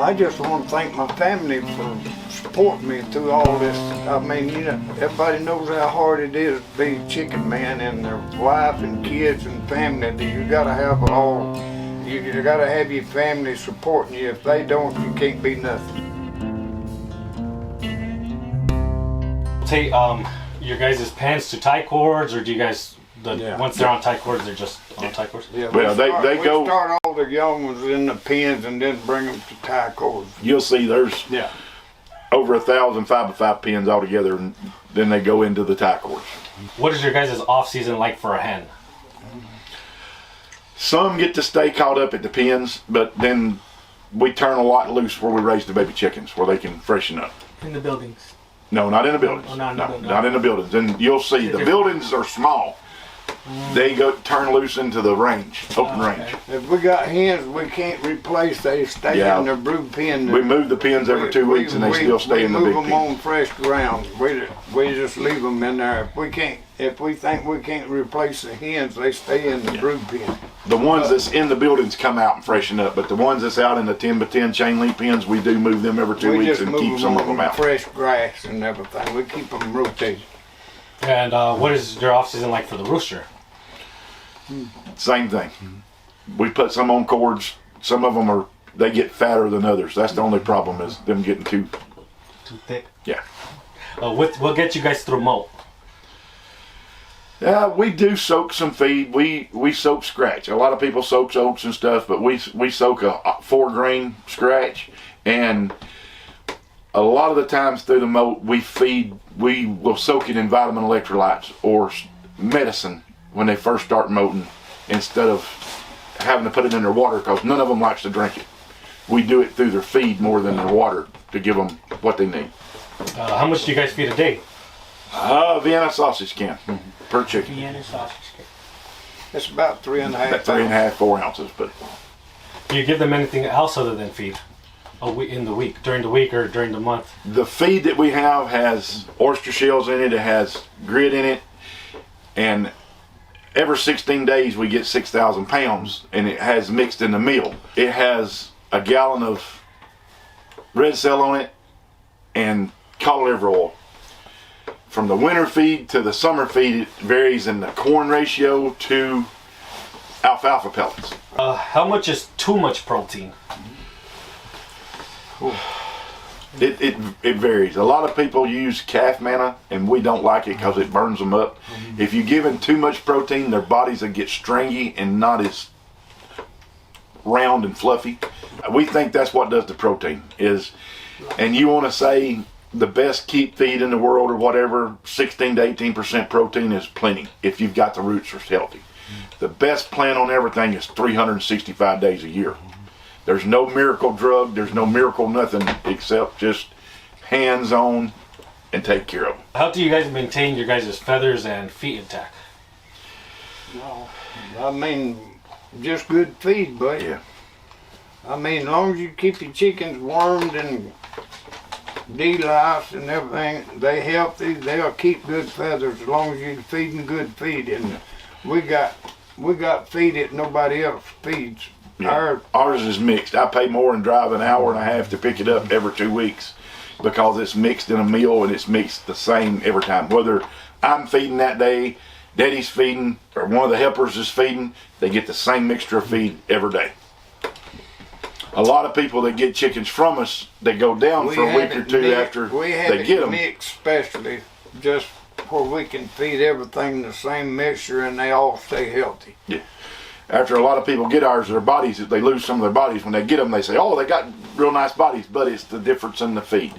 I just want to thank my family for supporting me through all this. I mean, you know, everybody knows how hard it is to be a chicken man, and their wife and kids and family. You gotta have all. You gotta have your family supporting you. If they don't, you can't be nothing. Take your guys' pens to tie cords, or do you guys once they're on tie cords, they're just on tie cords? Yeah, well, they go. Start all the young ones in the pens and then bring them to tie cords. You'll see there's over 1,000 5x5 pins altogether, and then they go into the tie cords. What is your guys' off season like for a hen? Some get to stay caught up at the pens, but then we turn a lot loose where we raise the baby chickens, where they can freshen up. In the buildings? No, not in the buildings. Oh, not in the buildings. And you'll see the buildings are small. They go turn loose into the range, open range. If we got hens we can't replace, they stay in their brood pen. We move the pens every 2 weeks, and they still stay in the big pen. We move them on fresh ground. We just leave them in there. If we think we can't replace the hens, they stay in the brood pen. The ones that's in the buildings come out and freshen up, but the ones that's out in the 10x10 chain link pens, we do move them every 2 weeks and keep some of them out. Fresh grass and everything. We keep them rotated. And what is your off season like for the rooster? Same thing. We put some on cords. Some of them they get fatter than others. That's the only problem, is them getting too thick. Yeah. What gets you guys through molt? Yeah, we do soak some feed. We soak scratch. A lot of people soak oats and stuff, but we soak a 4-grain scratch, and a lot of the times through the molt we will soak it in vitamin electrolytes or medicine when they first start molting, instead of having to put it in their water, because none of them likes to drink it. We do it through their feed more than their water to give them what they need. How much do you guys feed a day? Vienna sausage can per chicken. Vienna sausage can. It's about 3.5. About 3.5, 4 ounces. But do you give them anything else other than feed? In the week, during the week, or during the month? The feed that we have has oyster shells in it. It has grit in it, and every 16 days we get 6,000 pounds, and it has mixed in the meal. It has a gallon of red cell on it and cod liver oil. From the winter feed to the summer feed, it varies in the corn ratio to alfalfa pellets. How much is too much protein? It varies. A lot of people use calf manna, and we don't like it because it burns them up. If you give them too much protein, their bodies will get stringy and not as round and fluffy. We think that's what does the protein is. And you want to say the best keep feed in the world or whatever, 16 to 18% protein is plenty if you've got the roots are healthy. The best plan on everything is 365 days a year. There's no miracle drug, there's no miracle nothing, except just hands-on and take care of them. How do you guys maintain your guys' feathers and feet intact? No, I mean, just good feed, but yeah. I mean, as long as you keep your chickens wormed and de-liced and everything, they healthy, they'll keep good feathers as long as you're feeding good feed. And we got feed that nobody else feeds. Yeah. Ours is mixed. I pay more and drive an hour and a half to pick it up every 2 weeks because it's mixed in a meal, and it's mixed the same every time. Whether I'm feeding that day, Daddy's feeding, or one of the helpers is feeding, they get the same mixture of feed every day. A lot of people that get chickens from us, they go down for a week or two after they get them. We have it mixed specially, just where we can feed everything the same mixture and they all stay healthy. Yeah. After a lot of people get ours, their bodies, if they lose some of their bodies, when they get them, they say, oh, they got real nice bodies, but it's the difference in the feed.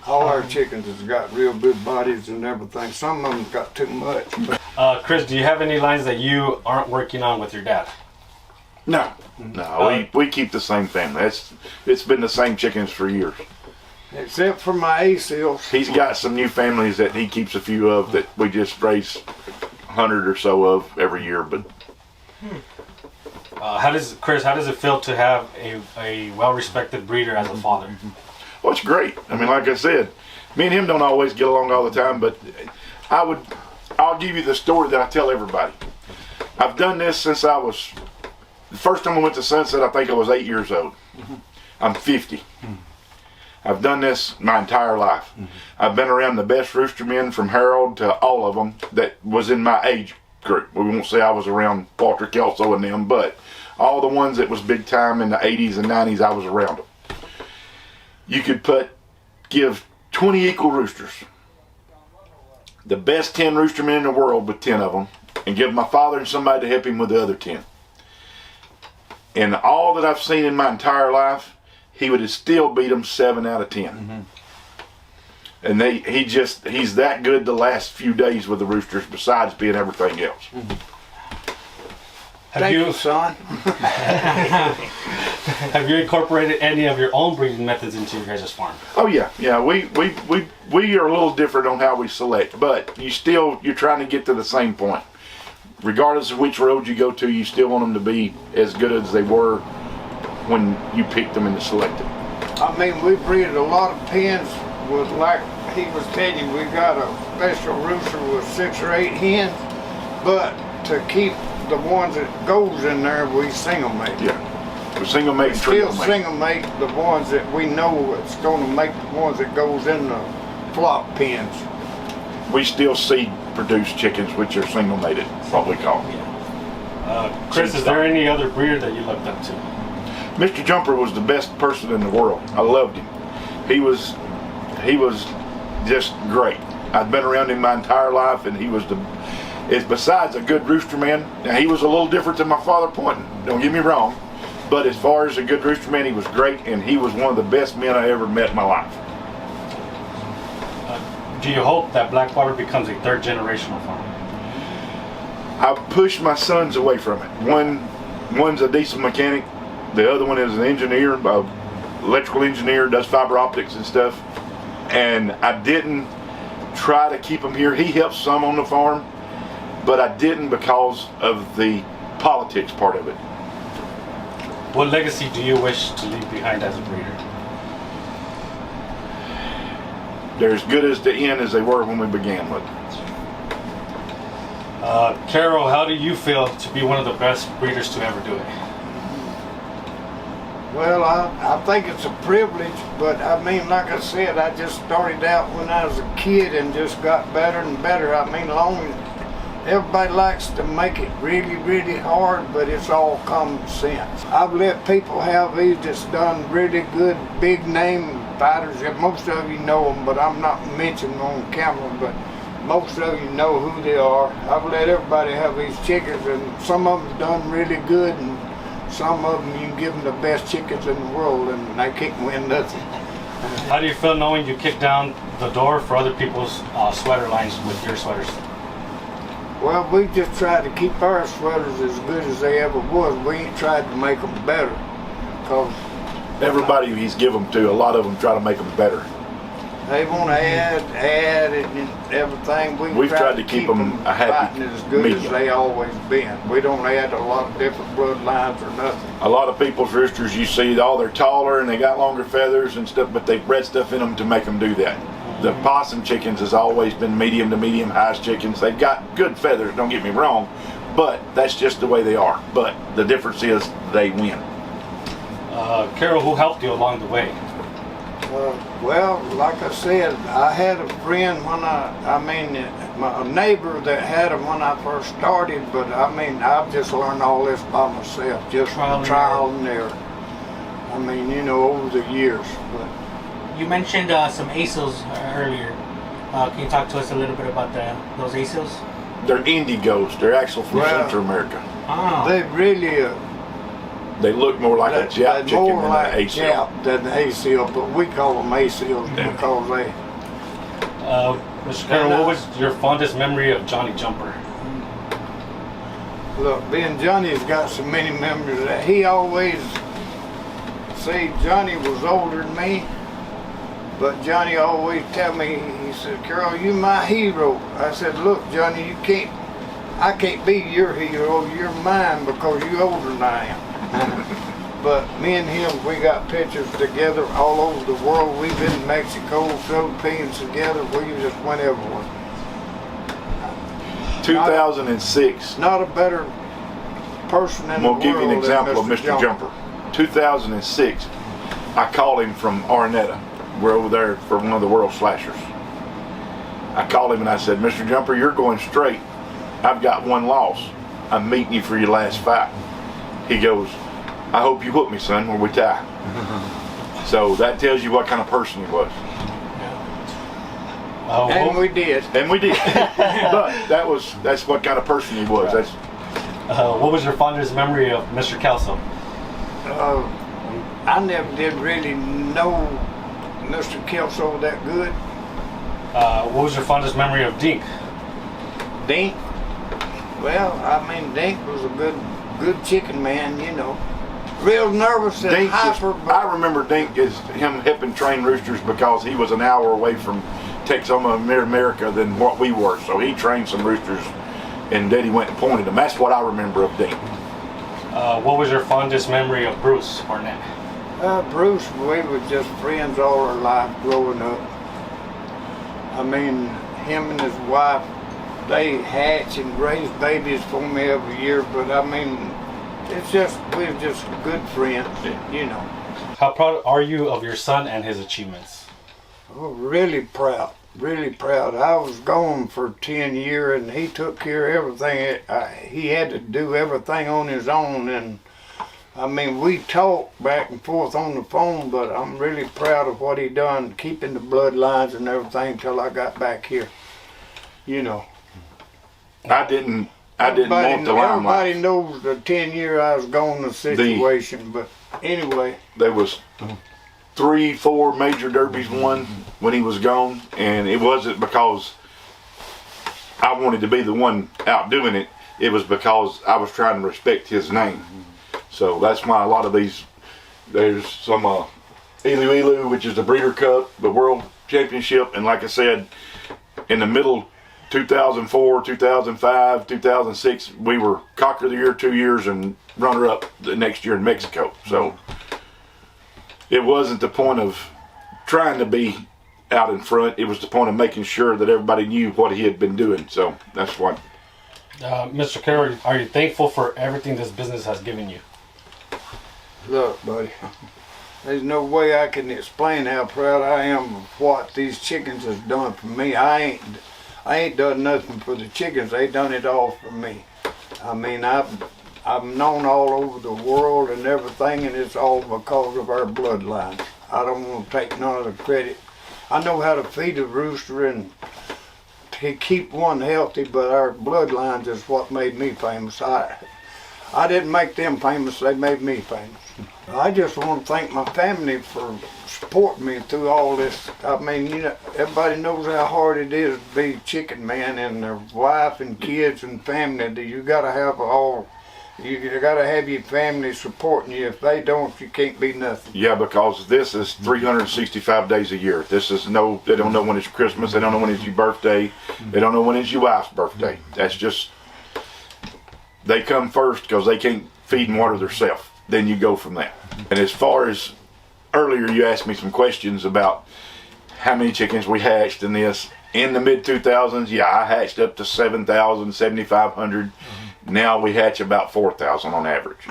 All our chickens has got real good bodies and everything. Some of them got too much. Chris, do you have any lines that you aren't working on with your dad? No, we keep the same family. It's been the same chickens for years. Except for my A-seals. He's got some new families that he keeps a few of that we just raise 100 or so of every year. But how does it feel to have a well-respected breeder as a father? Well, it's great. I mean, like I said, me and him don't always get along all the time, but I'll give you the story that I tell everybody. I've done this since I was The first time I went to Sunset, I think I was 8 years old. I'm 50. I've done this my entire life. I've been around the best roostermen from Harold to all of them that was in my age group. We won't say I was around Walter Kelso and them, but all the ones that was big time in the 80s and 90s, I was around them. You could give 20 equal roosters, the best 10 roostermen in the world with 10 of them, and give my father and somebody to help him with the other 10. And all that I've seen in my entire life, he would have still beat them 7 out of 10. And he's that good the last few days with the roosters, besides being everything else. Thank you, son. Have you incorporated any of your own breeding methods into your guys' farm? Oh yeah. We are a little different on how we select, but you're trying to get to the same point. Regardless of which road you go to, you still want them to be as good as they were when you picked them and selected. I mean, we breed a lot of pens with, like he was telling you, we got a special rooster with 6 or 8 hens, but to keep the ones that goes in there, we single mate. Yeah, we single mate. We still single mate the ones that we know it's going to make the ones that goes in the flock pens. We still seed produce chickens, which are single mated, what we call them. Chris, is there any other breeder that you looked up to? Mr. Jumper was the best person in the world. I loved him. He was just great. I've been around him my entire life, and he was besides a good rooster man. Now, he was a little different than my father Pointing, don't get me wrong, but as far as a good rooster man, he was great, and he was one of the best men I ever met in my life. Do you hope that Blackwater becomes a 3rd generational farm? I pushed my sons away from it. One's a diesel mechanic. The other one is an engineer, electrical engineer, does fiber optics and stuff. And I didn't try to keep him here. He helps some on the farm, but I didn't because of the politics part of it. What legacy do you wish to leave behind as a breeder? They're as good as the end as they were when we began with them. Carol, how do you feel to be one of the best breeders to ever do it? Well, I think it's a privilege, but I mean, like I said, I just started out when I was a kid and just got better and better. I mean, everybody likes to make it really, really hard, but it's all common sense. I've let people have these that's done really good, big name fighters. Most of you know them, but I'm not mentioning them on camera, but most of you know who they are. I've let everybody have these chickens, and some of them done really good, and some of them you can give them the best chickens in the world and they can't win nothing. How do you feel knowing you kicked down the door for other people's sweater lines with your sweaters? Well, we just tried to keep our sweaters as good as they ever was. We ain't tried to make them better. Cause everybody he's given them to, a lot of them try to make them better. They want to add it and everything. We've tried to keep them a happy as good medium. as they always been. We don't add a lot of different bloodlines or nothing. A lot of people's roosters, you see, they're taller and they got longer feathers and stuff, but they bred stuff in them to make them do that. The possum chickens has always been medium to medium height chickens. They've got good feathers, don't get me wrong, but that's just the way they are. But the difference is they win. Carol, who helped you along the way? Well, like I said, I had a friend when a neighbor that had them when I first started, but I mean, I've just learned all this by myself, just trial and error. I mean, you know, over the years. But you mentioned some ASILs earlier. Can you talk to us a little bit about those ASILs? They're indigos. They're actually from Central America. Oh. They really they look more like a Jap chicken more than like an ASIL. Jap than ASIL, but we call them ASILs because they. Mr. Carroll, what was your fondest memory of Johnny Jumper? Look, being Johnny's got so many memories that he always say Johnny was older than me, but Johnny always tell me, he said, Carroll, you my hero. I said, look, Johnny, I can't be your hero, you're mine because you're older than I am. But me and him, we got pictures together all over the world. We've been in Mexico, Philippines together. We just went everywhere. 2006. Not a better person in I'm the gonna world. give you an is example of Mr. Jumper. 2006, I called him from Arnetta. We're over there for one of the World Slashers. I called him and I said, Mr. Jumper, you're going straight. I've got one loss. I'm meeting you for your last fight. He goes, I hope you whoop me, son, or we tie. So that tells you what kind of person he was. And we did. And we did. But that's what kind of person he was. That's What was your fondest memory of Mr. Kelso? I never did really know Mr. Kelso that good. What was your fondest memory of Dink? Dink? Well, I mean, Dink was a good chicken man, you know. Real nervous and Dink hyper. I remember Dink as him helping train roosters because he was an hour away from Texoma, America than what we were. So he trained some roosters and then he went and pointed them. That's what I remember of Dink. What was your fondest memory of Bruce Barnett? Bruce, we were just friends all our life growing up. I mean, him and his wife, they hatch and raise babies for me every year, but I mean, we're just good friends, you know. How proud are you of your son and his achievements? Oh, really proud, really proud. I was gone for 10 years and he took care of everything. He had to do everything on his own, and I mean, we talked back and forth on the phone, but I'm really proud of what he done, keeping the bloodlines and everything till I got back here, you know. I didn't want the limelight. Everybody knows the 10 year I was gone the situation, but anyway. There was 3-4 major derbies won when he was gone, and it wasn't because I wanted to be the one out doing it. It was because I was trying to respect his name. So that's why a lot of these, there's some Ilu, which is the Breeder Cup, the World Championship, and like I said, in the middle 2004, 2005, 2006, we were Cocker of the Year 2 years and runner-up the next year in Mexico. So it wasn't the point of trying to be out in front. It was the point of making sure that everybody knew what he had been doing. So that's what. Mr. Carroll, are you thankful for everything this business has given you? Look, buddy, there's no way I can explain how proud I am of what these chickens has done for me. I ain't done nothing for the chickens. They done it all for me. I mean, I've known all over the world and everything, and it's all because of our bloodline. I don't want to take none of the credit. I know how to feed a rooster and to keep one healthy, but our bloodlines is what made me famous. I didn't make them famous, they made me famous. I just want to thank my family for supporting me through all this. I mean, you know, everybody knows how hard it is to be a chicken man, and their wife and kids and family. You gotta have you gotta have your family supporting you. If they don't, you can't be nothing. Yeah, because this is 365 days a year. They don't know when it's Christmas. They don't know when it's your birthday. They don't know when it's your wife's birthday. That's just, they come first because they can't feed and water themselves. Then you go from there. And as far as earlier, you asked me some questions about how many chickens we hatched in this. In the mid-2000s, yeah, I hatched up to 7,000, 7,500. Now we hatch about 4,000 on average.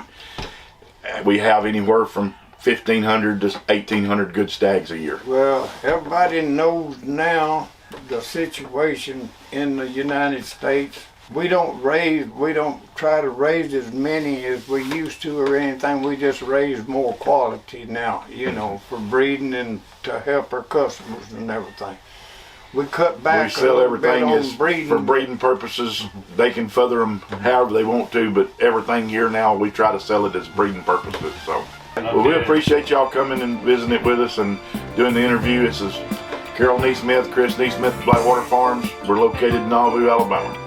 We have anywhere from 1,500 to 1,800 good stags a year. Well, everybody knows now the situation in the United States. We don't try to raise as many as we used to or anything. We just raise more quality now, you know, for breeding and to help our customers and everything. We cut back. We sell everything on breeding. for breeding purposes. They can feather them however they want to, but everything here now we try to sell it as breeding purposes. So, well, we appreciate y'all coming and visiting it with us and doing the interview. This is Carol NESMITH, Chris NESMITH, Blackwater Farms. We're located in Nauvoo, Alabama.